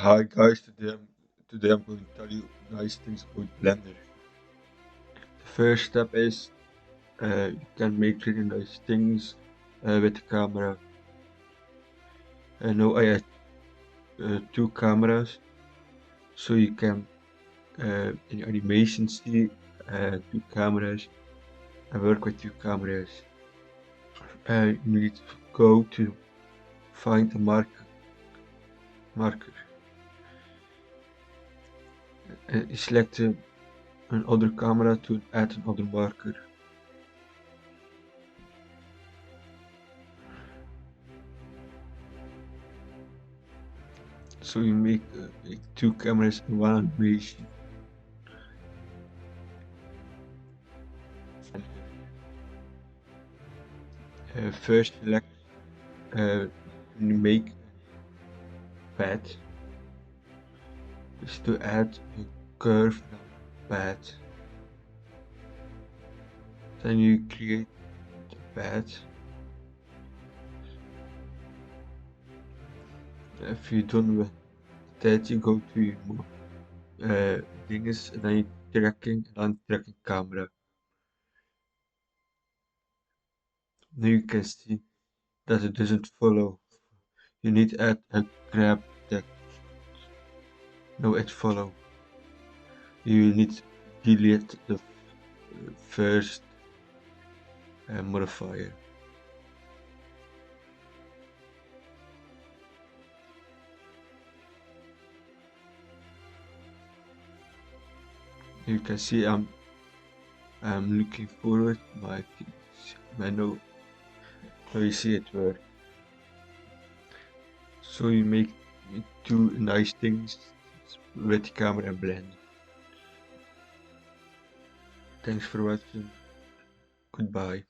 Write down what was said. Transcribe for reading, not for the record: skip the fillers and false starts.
Hi guys, today I'm going to tell you nice things about Blender. The first step is you can make really nice things with the camera. Now I have two cameras, so you can in animation see two cameras and work with two cameras. You need to go to find the marker. Select another camera to add another marker. So you make two cameras in one animation. First select make path is to add a curve path. Then you create the path. If you're done with that, you go to your dinges and then you tracking camera. Now you can see that it doesn't follow. You need to add a grab that. Now it follow. You need to delete the first modifier. You can see I'm looking forward my no. Now you see it work. So you make two nice things with the camera and blend. Thanks for watching. Goodbye.